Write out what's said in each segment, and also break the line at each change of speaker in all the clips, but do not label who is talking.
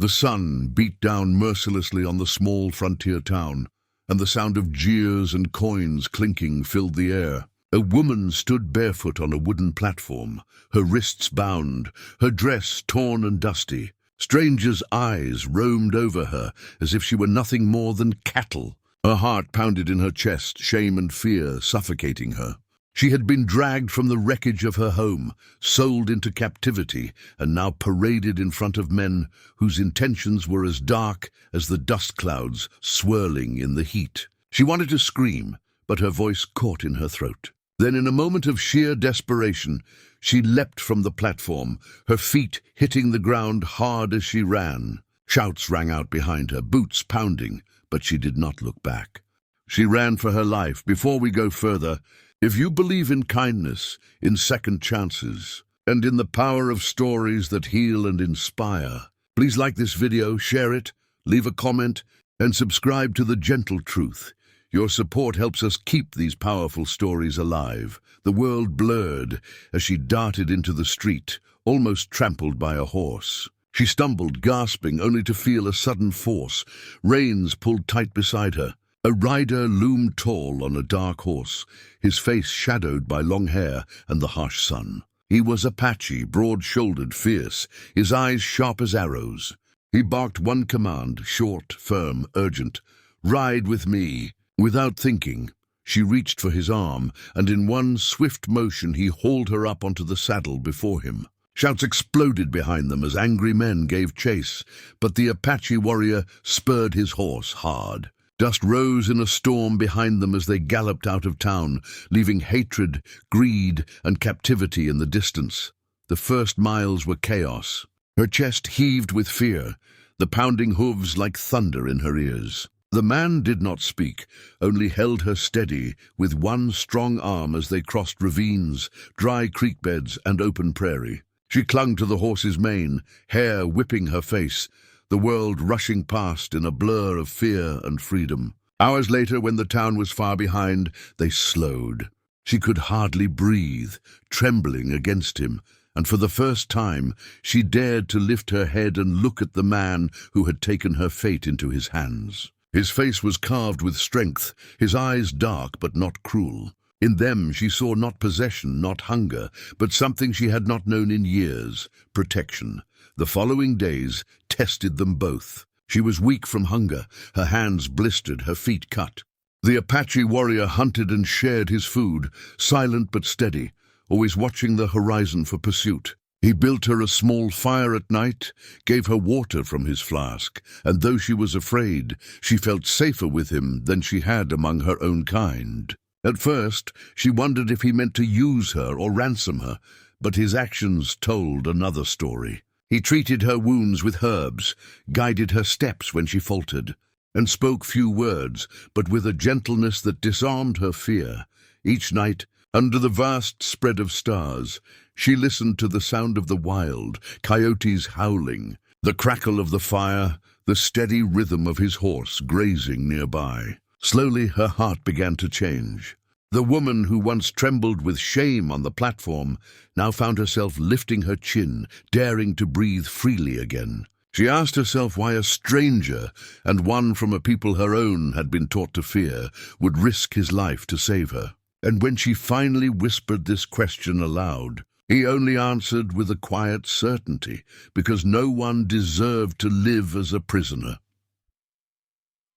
The sun beat down mercilessly on the small frontier town, and the sound of jeers and coins clinking filled the air. A woman stood barefoot on a wooden platform, her wrists bound, her dress torn and dusty. Strangers' eyes roamed over her as if she were nothing more than cattle. Her heart pounded in her chest, shame and fear suffocating her. She had been dragged from the wreckage of her home, sold into captivity, and now paraded in front of men whose intentions were as dark as the dust clouds swirling in the heat. She wanted to scream, but her voice caught in her throat. Then, in a moment of sheer desperation, she leapt from the platform, her feet hitting the ground hard as she ran. Shouts rang out behind her, boots pounding, but she did not look back. She ran for her life. Before we go further, if you believe in kindness, in second chances, and in the power of stories that heal and inspire, please like this video, share it, leave a comment, and subscribe to The Gentle Truth. Your support helps us keep these powerful stories alive. The world blurred as she darted into the street, almost trampled by a horse. She stumbled, gasping, only to feel a sudden force. Reins pulled tight beside her. A rider loomed tall on a dark horse, his face shadowed by long hair and the harsh sun. He was Apache, broad-shouldered, fierce, his eyes sharp as arrows. He barked one command, short, firm, urgent: "Ride with me." Without thinking, she reached for his arm, and in one swift motion he hauled her up onto the saddle before him. Shouts exploded behind them as angry men gave chase, but the Apache warrior spurred his horse hard. Dust rose in a storm behind them as they galloped out of town, leaving hatred, greed, and captivity in the distance. The first miles were chaos. Her chest heaved with fear, the pounding hooves like thunder in her ears. The man did not speak, only held her steady with one strong arm as they crossed ravines, dry creek beds, and open prairie. She clung to the horse's mane, hair whipping her face, the world rushing past in a blur of fear and freedom. Hours later, when the town was far behind, they slowed. She could hardly breathe, trembling against him, and for the first time she dared to lift her head and look at the man who had taken her fate into his hands. His face was carved with strength, his eyes dark but not cruel. In them she saw not possession, not hunger, but something she had not known in years: protection. The following days tested them both. She was weak from hunger, her hands blistered, her feet cut. The Apache warrior hunted and shared his food, silent but steady, always watching the horizon for pursuit. He built her a small fire at night, gave her water from his flask, and though she was afraid, she felt safer with him than she had among her own kind. At first, she wondered if he meant to use her or ransom her, but his actions told another story. He treated her wounds with herbs, guided her steps when she faltered, and spoke few words, but with a gentleness that disarmed her fear. Each night, under the vast spread of stars, she listened to the sound of the wild, coyotes howling, the crackle of the fire, the steady rhythm of his horse grazing nearby. Slowly her heart began to change. The woman who once trembled with shame on the platform now found herself lifting her chin, daring to breathe freely again. She asked herself why a stranger, and one from a people her own had been taught to fear, would risk his life to save her. And when she finally whispered this question aloud, he only answered with a quiet certainty, because no one deserved to live as a prisoner.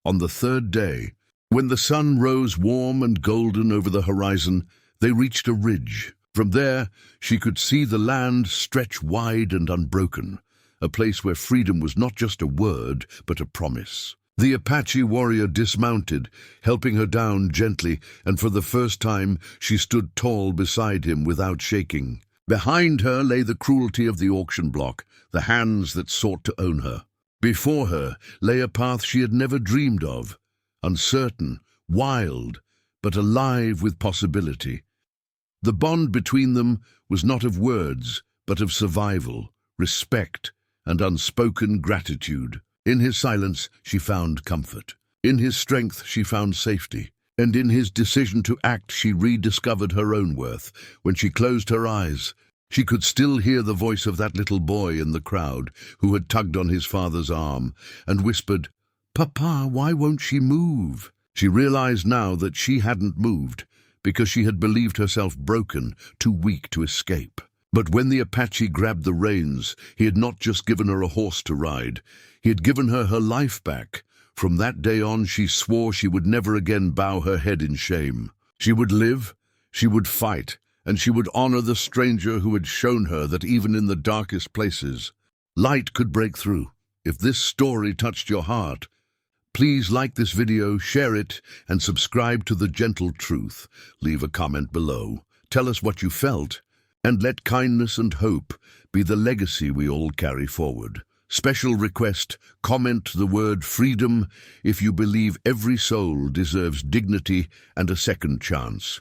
On the third day, when the sun rose warm and golden over the horizon, they reached a ridge. From there, she could see the land stretch wide and unbroken, a place where freedom was not just a word, but a promise. The Apache warrior dismounted, helping her down gently, and for the first time she stood tall beside him without shaking. Behind her lay the cruelty of the auction block, the hands that sought to own her. Before her lay a path she had never dreamed of, uncertain, wild, but alive with possibility. The bond between them was not of words, but of survival, respect, and unspoken gratitude. In his silence she found comfort. In his strength she found safety. And in his decision to act she rediscovered her own worth. When she closed her eyes, She could still hear the voice of that little boy in the crowd who had tugged on his father's arm and whispered, "Papa, why won't she move?" She realized now that she hadn't moved because she had believed herself broken, too weak to escape. But when the Apache grabbed the reins, he had not just given her a horse to ride, he had given her her life back. From that day on, she swore she would never again bow her head in shame. She would live, she would fight, and she would honor the stranger who had shown her that even in the darkest places, light could break through. If this story touched your heart, please like this video, share it, and subscribe to The Gentle Truth. Leave a comment below. Tell us what you felt, and let kindness and hope be the legacy we all carry forward. Special request, comment the word freedom if you believe every soul deserves dignity and a second chance.